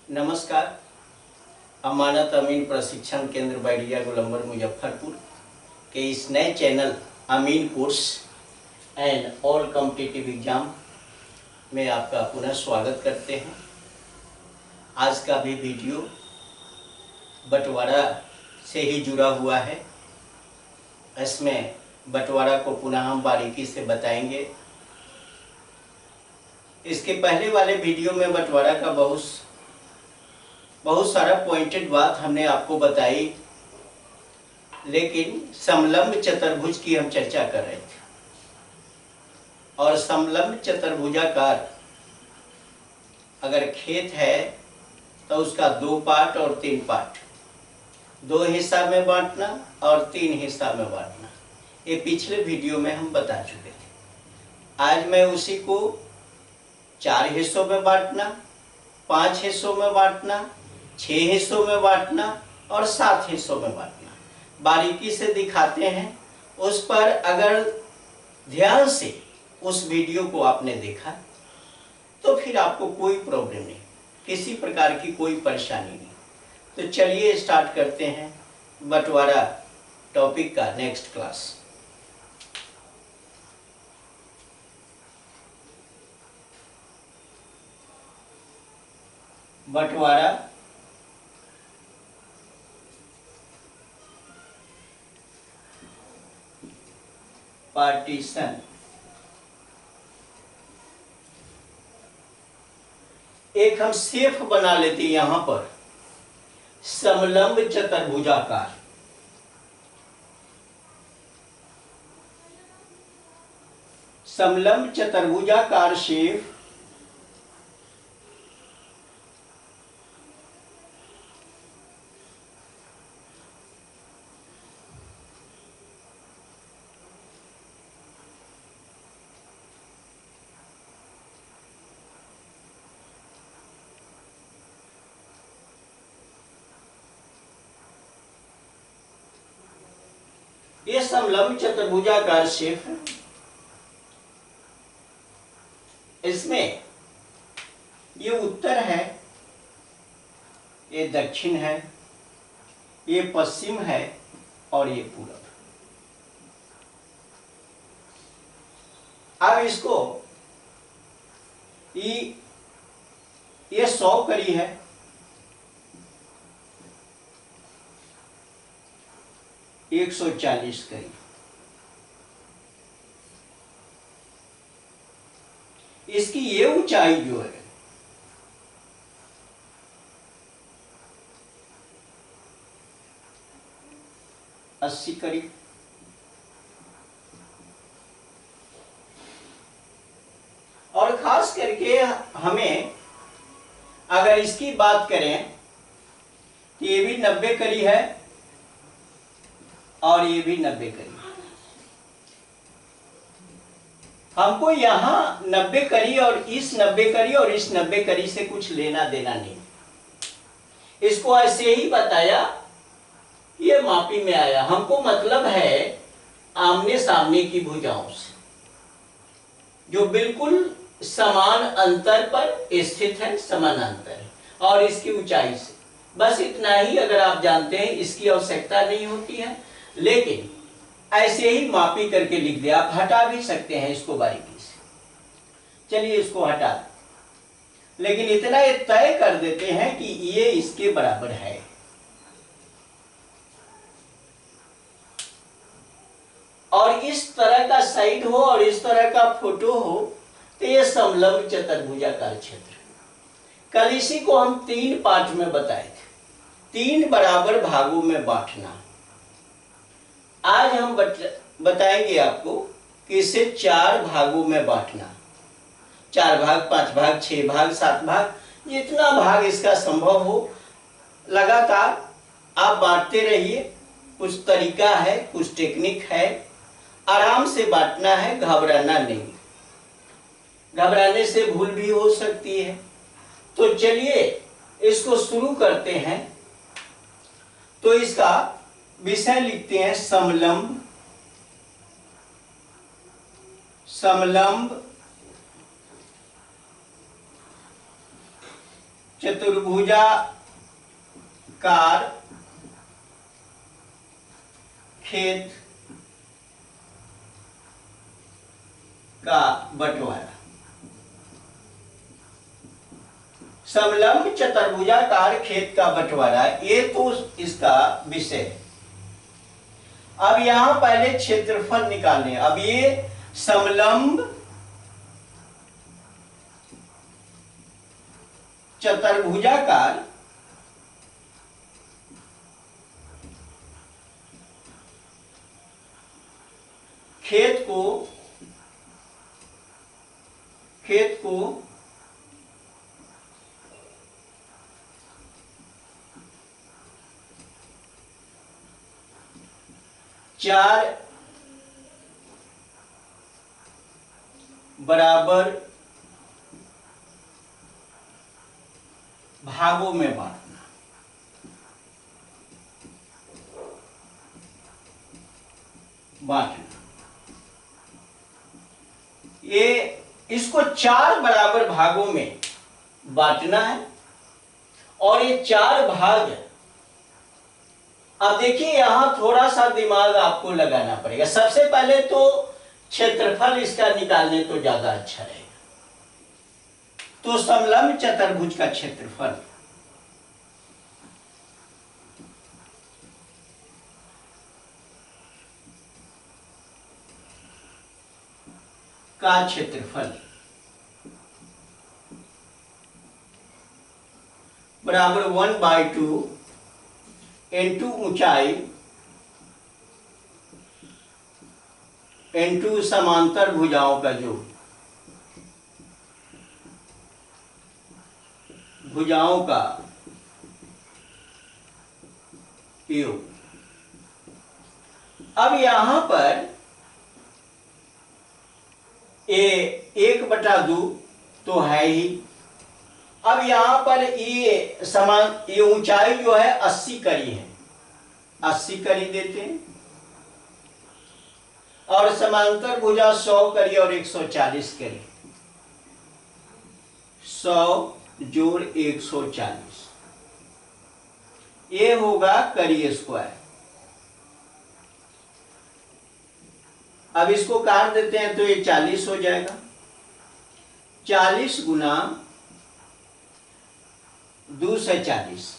नमस्कार। अमानत अमीन प्रशिक्षण केंद्र बैरिया गोलंबर मुजफ्फरपुर के इस नए चैनल अमीन course and all competitive exam में आपका पुनः स्वागत करते हैं। आज का भी वीडियो बंटवारा से ही जुड़ा हुआ है। इसमें बंटवारा को पुनः हम बारीकी से बताएंगे। इसके पहले वाले वीडियो में बंटवारा का बहुत सारा पॉइंटेड बात हमने आपको बताई, लेकिन समलंब चतुर्भुज की हम चर्चा कर रहे थे। और समलंब चतुर्भुजाकार अगर खेत है तो उसका 2 पार्ट और 3 पार्ट, 2 हिस्सा में बांटना और 3 हिस्सा में बांटना, ये पिछले वीडियो में हम बता चुके थे। आज मैं उसी को 4 हिस्सों में बांटना, 5 हिस्सों में बांटना, 6 हिस्सों में बांटना और 7 हिस्सों में बांटना बारीकी से दिखाते हैं। उस पर अगर ध्यान से उस वीडियो को आपने देखा तो फिर आपको कोई प्रॉब्लम नहीं, किसी प्रकार की कोई परेशानी नहीं। तो चलिए स्टार्ट करते हैं बंटवारा टॉपिक का नेक्स्ट क्लास। बंटवारा पार्टीशन एक हम सेफ बना लेते हैं यहां पर, समलंब चतुर्भुजाकार। समलंब चतुर्भुजाकार शेफ ये समलंब चतुर्भुजाकार शेफ है। इसमें ये उत्तर है, ये दक्षिण है, ये पश्चिम है और ये पूरब। अब इसको ये 100 कड़ी है, ये 140 कड़ी। इसकी ये ऊंचाई जो है अस्सी कड़ी। और खास करके हमें अगर इसकी बात करें तो ये भी 90 कड़ी है और ये भी 90 कड़ी। हमको यहां 90 कड़ी और इस 90 कड़ी और इस 90 कड़ी से कुछ लेना देना नहीं। इसको ऐसे ही बताया, ये मापी में आया। हमको मतलब है आमने सामने की भुजाओं से, जो बिल्कुल समान अंतर पर स्थित है, समानांतर है, और इसकी ऊंचाई से। बस इतना ही अगर आप जानते हैं, इसकी आवश्यकता नहीं होती है, लेकिन ऐसे ही मापी करके लिख दिया। आप हटा भी सकते हैं इसको बारीकी से। चलिए इसको हटा, लेकिन इतना ये तय कर देते हैं कि ये इसके बराबर है। और इस तरह का साइड हो और इस तरह का फोटो हो तो ये समलंब चतुर्भुजाकार क्षेत्र। कल इसी को हम 3 पार्ट में बताए थे, 3 बराबर भागों में बांटना। आज हम बताएंगे आपको कि इसे 4 भागों में बांटना। 4 भाग, 5 भाग, 6 भाग, 7 भाग, जितना भाग इसका संभव हो लगातार आप बांटते रहिए। कुछ तरीका है, कुछ टेक्निक है, आराम से बांटना है, घबराना नहीं। घबराने से भूल भी हो सकती है। तो चलिए इसको शुरू करते हैं। तो इसका विषय लिखते हैं समलंब चतुर्भुजाकार खेत का बंटवारा। समलंब चतुर्भुजाकार खेत का बंटवारा, ये तो इसका विषय है। अब यहां पहले क्षेत्रफल निकालने। अब ये समलंब चतुर्भुजाकार खेत को 4 बराबर भागों में बांटना। ये इसको 4 बराबर भागों में बांटना है। और ये 4 भाग, अब देखिए यहां थोड़ा सा दिमाग आपको लगाना पड़ेगा। सबसे पहले तो क्षेत्रफल इसका निकालने तो ज्यादा अच्छा रहेगा। तो समलंब चतुर्भुज का क्षेत्रफल बराबर 1/2 इंटू ऊंचाई इंटू समांतर भुजाओं का योग, भुजाओं का योग। अब यहां पर ये 1/2 तो है ही। अब यहां पर ये ऊंचाई जो है 80 कड़ी है, 80 कड़ी देते हैं। और समांतर भुजा 100 कड़ी और 140 कड़ी, 100 जोड़ 140, ये होगा कड़ी स्क्वायर। अब इसको काट देते हैं तो ये 40 हो जाएगा। 40 गुना 2 से 40।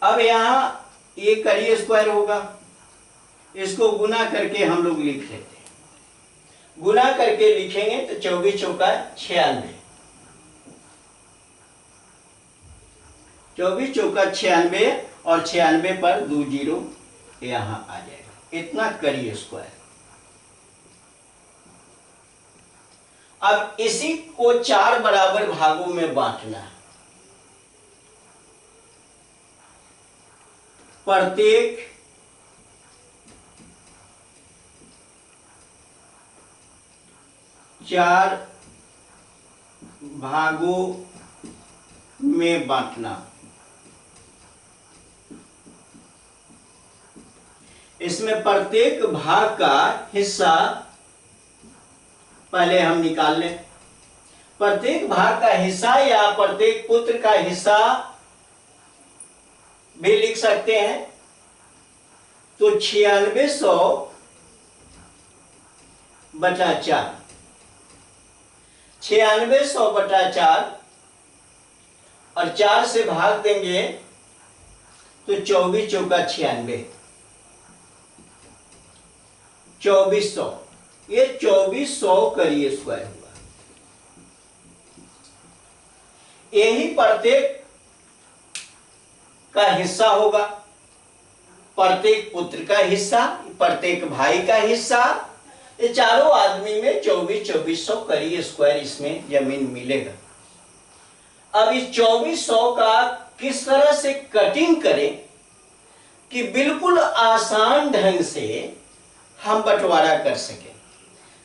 अब यहां ये कड़ी स्क्वायर होगा, इसको गुना करके हम लोग लिख लेते हैं। गुना करके लिखेंगे तो 24 चौका 96, 24 चौका 96 और 96 पर 2 जीरो यहां आ जाएगा। इतना कड़ी स्क्वायर। अब इसी को 4 बराबर भागों में बांटना है। प्रत्येक चार भागों में बांटना। इसमें प्रत्येक भाग का हिस्सा पहले हम निकाल लें। प्रत्येक भाग का हिस्सा या प्रत्येक पुत्र का हिस्सा भी लिख सकते हैं। तो 9600 बटा 4, 9600 बटा 4 और 4 से भाग देंगे तो 24 चौका 96, 2400। ये 2400 करिए स्क्वायर हुआ। यही प्रत्येक का हिस्सा होगा, प्रत्येक पुत्र का हिस्सा, प्रत्येक भाई का हिस्सा। ये चारों आदमी में 2400 करिए स्क्वायर इसमें जमीन मिलेगा। अब इस 2400 का किस तरह से कटिंग करें कि बिल्कुल आसान ढंग से हम बंटवारा कर सकें।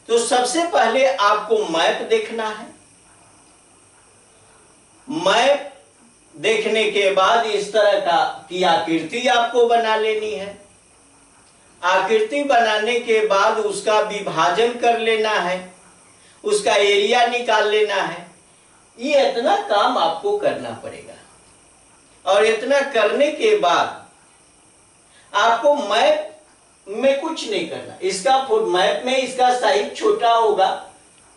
तो सबसे पहले आपको मैप देखना है। मैप देखने के बाद इस तरह की आकृति आपको बना लेनी है। आकृति बनाने के बाद उसका विभाजन कर लेना है उसका एरिया निकाल लेना है। ये इतना काम आपको करना पड़ेगा, और इतना करने के बाद आपको मैप में कुछ नहीं करना। इसका मैप में इसका साइज छोटा होगा,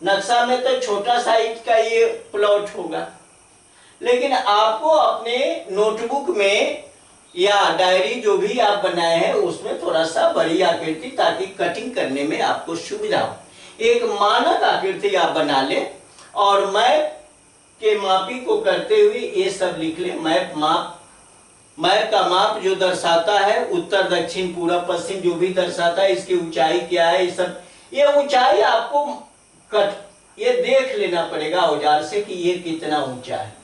नक्शा में तो छोटा साइज का ये प्लॉट होगा, लेकिन आपको अपने नोटबुक में या डायरी जो भी आप बनाए हैं उसमें थोड़ा सा बड़ी आकृति, ताकि कटिंग करने में आपको सुविधा हो। एक मानक आकृति आप बना लें और मैप के मापी को करते हुए ये सब लिख लें। मैप का माप जो दर्शाता है उत्तर दक्षिण पूर्व पश्चिम जो भी दर्शाता है, इसकी ऊंचाई क्या है, ये सब, ये ऊंचाई आपको ये देख लेना पड़ेगा औजार से कि ये कितना ऊंचा है।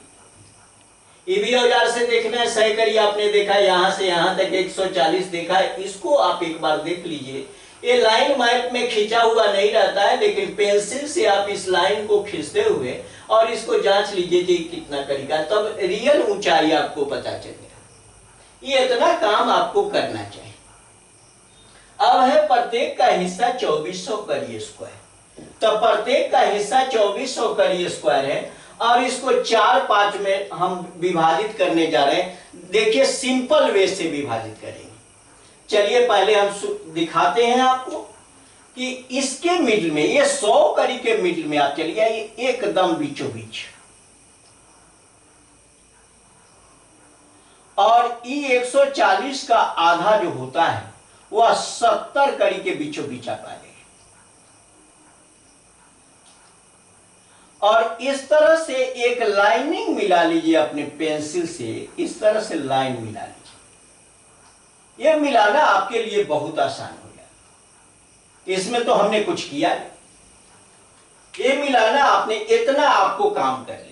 ये भी औजार से देखना है। 100 करी आपने देखा, यहां से यहां तक 140 देखा है, इसको आप एक बार देख लीजिए। ये लाइन मैप में खींचा हुआ नहीं रहता है, लेकिन पेंसिल से आप इस लाइन को खींचते हुए और इसको जांच लीजिए कि कितना करेगा, तब रियल ऊंचाई आपको पता चलेगा। ये इतना काम आपको करना चाहिए। अब है प्रत्येक का हिस्सा 2400 करी स्क्वायर। तो प्रत्येक का हिस्सा 2400 करी स्क्वायर है और इसको 4 पार्ट में हम विभाजित करने जा रहे हैं। देखिए सिंपल वे से विभाजित करेंगे। चलिए पहले हम दिखाते हैं आपको कि इसके मिडिल में, ये 100 करी के मिडिल में आप चलिए आइए, एकदम बीचों बीच, और ई 140 का आधा जो होता है वह 70 करी के बीचों बीच आप आएंगे। और इस तरह से एक लाइनिंग मिला लीजिए अपने पेंसिल से, इस तरह से लाइन मिला लीजिए। यह मिलाना आपके लिए बहुत आसान हो गया, इसमें तो हमने कुछ किया नहीं। ये मिलाना आपने, इतना आपको काम कर लेना।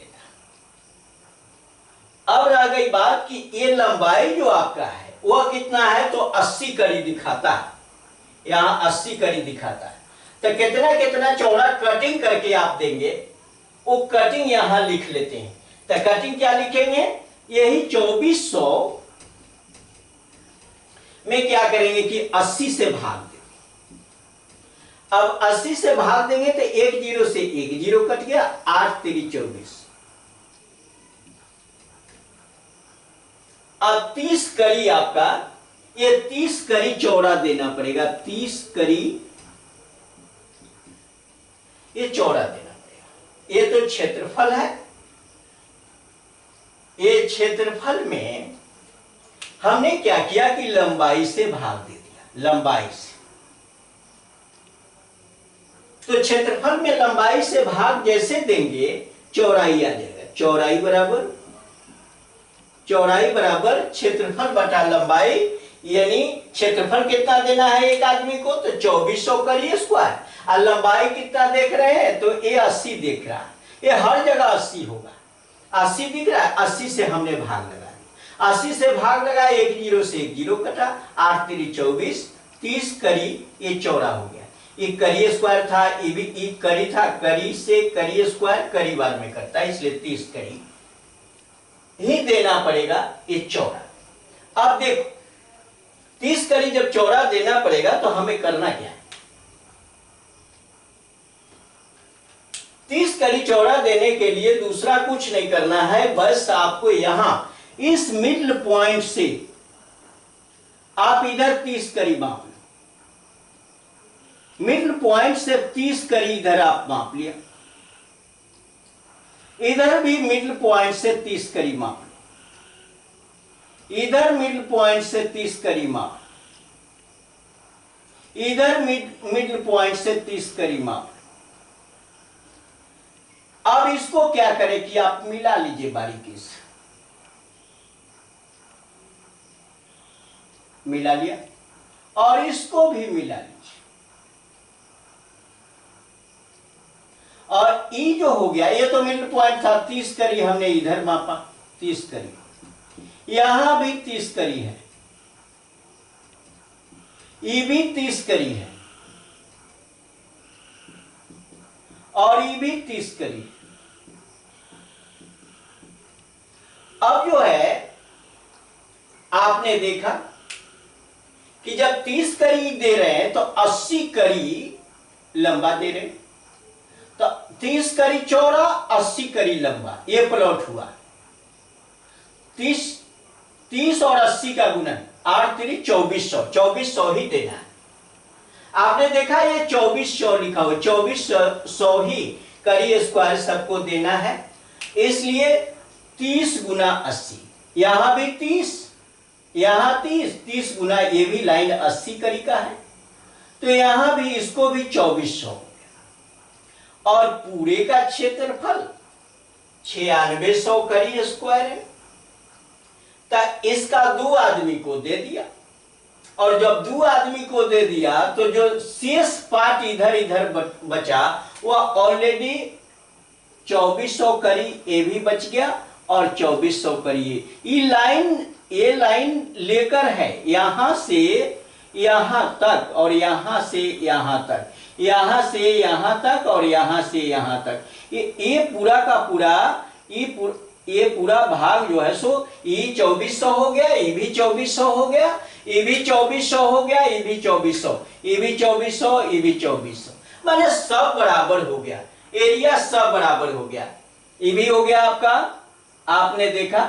अब रह गई बात कि ये लंबाई जो आपका है वह कितना है, तो 80 करी दिखाता है, यहां 80 करी दिखाता है। तो कितना कितना चौड़ा कटिंग करके आप देंगे, वो कटिंग यहां लिख लेते हैं। तो कटिंग क्या लिखेंगे, यही 2400 में क्या करेंगे कि 80 से भाग देंगे। अब 80 से भाग देंगे तो 1 जीरो से 1 जीरो कट गया, 8 3 24। अब 30 करी आपका, ये 30 करी चौड़ा देना पड़ेगा। 30 करी ये चौड़ा देना पड़ेगा। ये तो क्षेत्रफल है। ये क्षेत्रफल में हमने क्या किया कि लंबाई से भाग दे दिया, लंबाई से। तो क्षेत्रफल में लंबाई से भाग जैसे देंगे चौड़ाई आ जाएगा। चौड़ाई बराबर क्षेत्रफल बटा लंबाई, यानी क्षेत्रफल कितना देना है एक आदमी को, तो 2400 करिए स्क्वायर, और लंबाई कितना देख रहे हैं, तो ये 80 देख रहा है। ये हर जगह 80 होगा, 80 दिख रहा है, 80 से हमने भाग लगाया। 80 से भाग लगाया, 1 जीरो से 1 जीरो कटा, 8 3 24, 30 करी ये चौड़ा हो गया। ये करी स्क्वायर था, ये भी करी था, करी से करी स्क्वायर करी बार में करता है, इसलिए 30 करी ही देना पड़ेगा ये चौड़ा। अब देखो 30 करी जब चौड़ा देना पड़ेगा तो हमें करना क्या है, 30 करी चौड़ा देने के लिए दूसरा कुछ नहीं करना है, बस आपको यहां इस मिडल पॉइंट से आप इधर 30 करी माप लो, मिडल पॉइंट से 30 करी इधर आप माप लिया, इधर भी मिडल पॉइंट से 30 करी माप लो, इधर मिडल पॉइंट से 30 करी माप, इधर मिडल पॉइंट से 30 करी माप। अब इसको क्या करें कि आप मिला लीजिए बारीकी से, मिला लिया, और इसको भी मिला लीजिए। और ई जो हो गया, ये तो मिडल पॉइंट था, 30 करी हमने इधर मापा, 30 करी, यहां भी 30 करी है, ई भी 30 करी है, और ई भी 30 करी। अब जो है आपने देखा कि जब 30 करी दे रहे हैं तो 80 करी लंबा दे रहे हैं, तो 30 करी चौड़ा, 80 करी लंबा, ये प्लॉट हुआ। 30 और 80 का गुणन, 8 3 2400, 2400 ही देना है। आपने देखा ये 2400 लिखा हुआ, 2400 ही करी स्क्वायर सबको देना है, इसलिए 30 गुना 80, यहां भी 30, यहां 30 गुना, ये भी लाइन 80 करी का है, तो यहां भी इसको भी 2400 हो गया। और पूरे का क्षेत्रफल 9600 करी स्क्वायर है, तो इसका 2 आदमी को दे दिया, और जब 2 आदमी को दे दिया तो जो शेष पार्ट इधर इधर बचा वह ऑलरेडी 2400 करी ये भी बच गया, और 2400 करी ये लाइन लेकर है यहां से यहां तक, और यहां से यहां तक, यहां से यहां तक, और यहां से यहां तक, ये पूरा का पूरा, ये पूरा भाग जो है सो ये 2400 हो गया, ये भी 2400 हो गया, ये भी 2400 हो गया, ये भी 2400, ये भी 2400, ये भी 2400, माने सब बराबर हो गया, एरिया सब बराबर हो गया। ये भी हो गया आपका, आपने देखा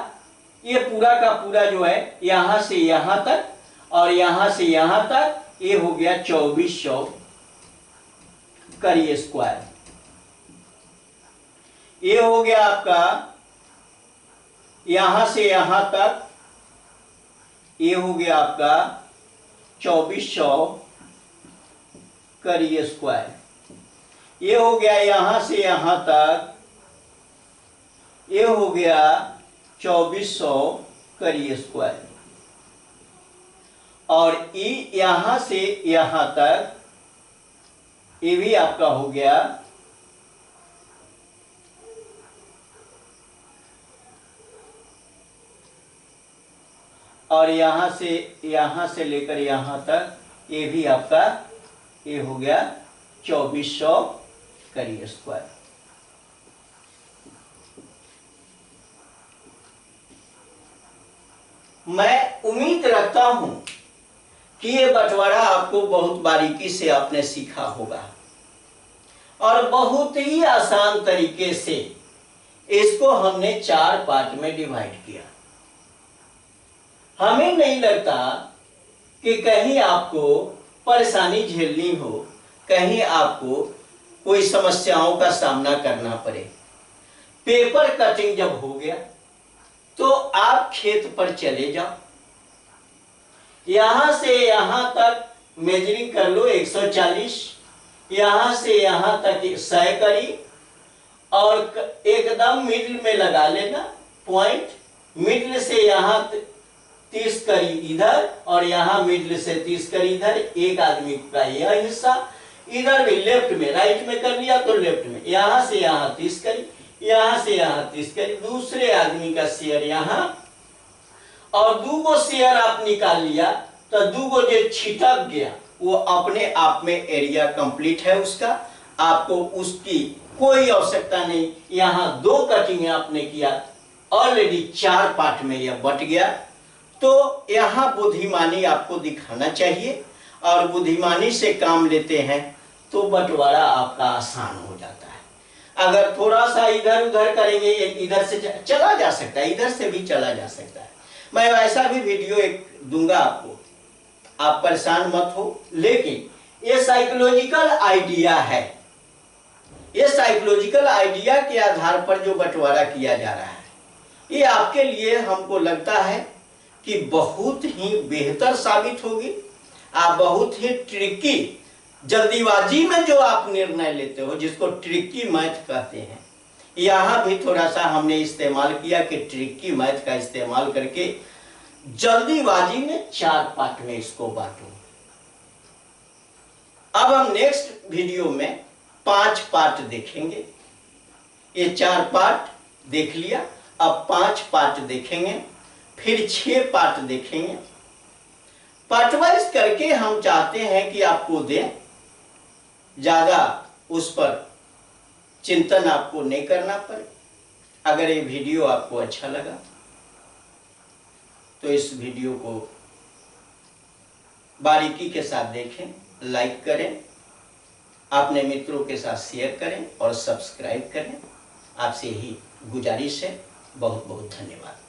ये पूरा का पूरा जो है यहां से यहां तक और यहां से यहां तक, ये हो गया 2400 करी स्क्वायर। ये हो गया आपका यहां से यहां तक, ये हो गया आपका 2400 करी स्क्वायर। ये हो गया यहां से यहां तक, ये हो गया 2400 करी स्क्वायर, और ये यहां से यहां तक, ये भी आपका हो गया और यहां से लेकर यहां तक, ये भी आपका ये हो गया 2400 करी स्क्वायर। मैं उम्मीद रखता हूं कि ये बंटवारा आपको बहुत बारीकी से आपने सीखा होगा, और बहुत ही आसान तरीके से इसको हमने 4 पार्ट में डिवाइड किया। हमें नहीं लगता कि कहीं आपको परेशानी झेलनी हो, कहीं आपको कोई समस्याओं का सामना करना पड़े। पेपर कटिंग जब हो गया तो आप खेत पर चले जाओ, यहां से यहां तक मेजरिंग कर लो 140, यहां से यहां तक 100 करी, और एकदम मिडिल में लगा लेना पॉइंट, मिडिल से यहां 30 करी इधर, और यहां मिडिल से 30 करी इधर, एक आदमी का यह हिस्सा, इधर भी लेफ्ट में, राइट में कर लिया तो लेफ्ट में, यहां से यहां 30 करी, यहां से यहां 30 करी, दूसरे आदमी का शेयर यहां, और 2 गो शेयर आप निकाल लिया तो 2 गो जो छिटक गया वो अपने आप में एरिया कंप्लीट है उसका, आपको उसकी कोई आवश्यकता नहीं। यहां 2 कटिंग आपने किया, ऑलरेडी 4 पार्ट में यह बट गया, तो यहां बुद्धिमानी आपको दिखाना चाहिए, और बुद्धिमानी से काम लेते हैं तो बंटवारा आपका आसान हो जाता है। अगर थोड़ा सा इधर उधर करेंगे, इधर से चला जा सकता है, इधर से भी चला जा सकता है। मैं ऐसा भी वीडियो एक दूंगा आपको, आप परेशान मत हो, लेकिन ये साइकोलॉजिकल आइडिया है, ये साइकोलॉजिकल आइडिया के आधार पर जो बंटवारा किया जा रहा है, ये आपके लिए हमको लगता है कि बहुत ही बेहतर साबित होगी। आप बहुत ही ट्रिकी, जल्दीबाजी में जो आप निर्णय लेते हो, जिसको ट्रिकी मैथ कहते हैं, यहां भी थोड़ा सा हमने इस्तेमाल किया कि ट्रिकी मैथ का इस्तेमाल करके जल्दीबाजी में 4 पार्ट में इसको बांटो। अब हम नेक्स्ट वीडियो में 5 पार्ट देखेंगे। ये 4 पार्ट देख लिया, अब 5 पार्ट देखेंगे, फिर 6 पार्ट देखेंगे। पार्ट वाइज करके हम चाहते हैं कि आपको दें, ज्यादा उस पर चिंतन आपको नहीं करना पड़े। अगर ये वीडियो आपको अच्छा लगा तो इस वीडियो को बारीकी के साथ देखें, लाइक करें, अपने मित्रों के साथ शेयर करें और सब्सक्राइब करें। आपसे यही गुजारिश है। बहुत बहुत धन्यवाद।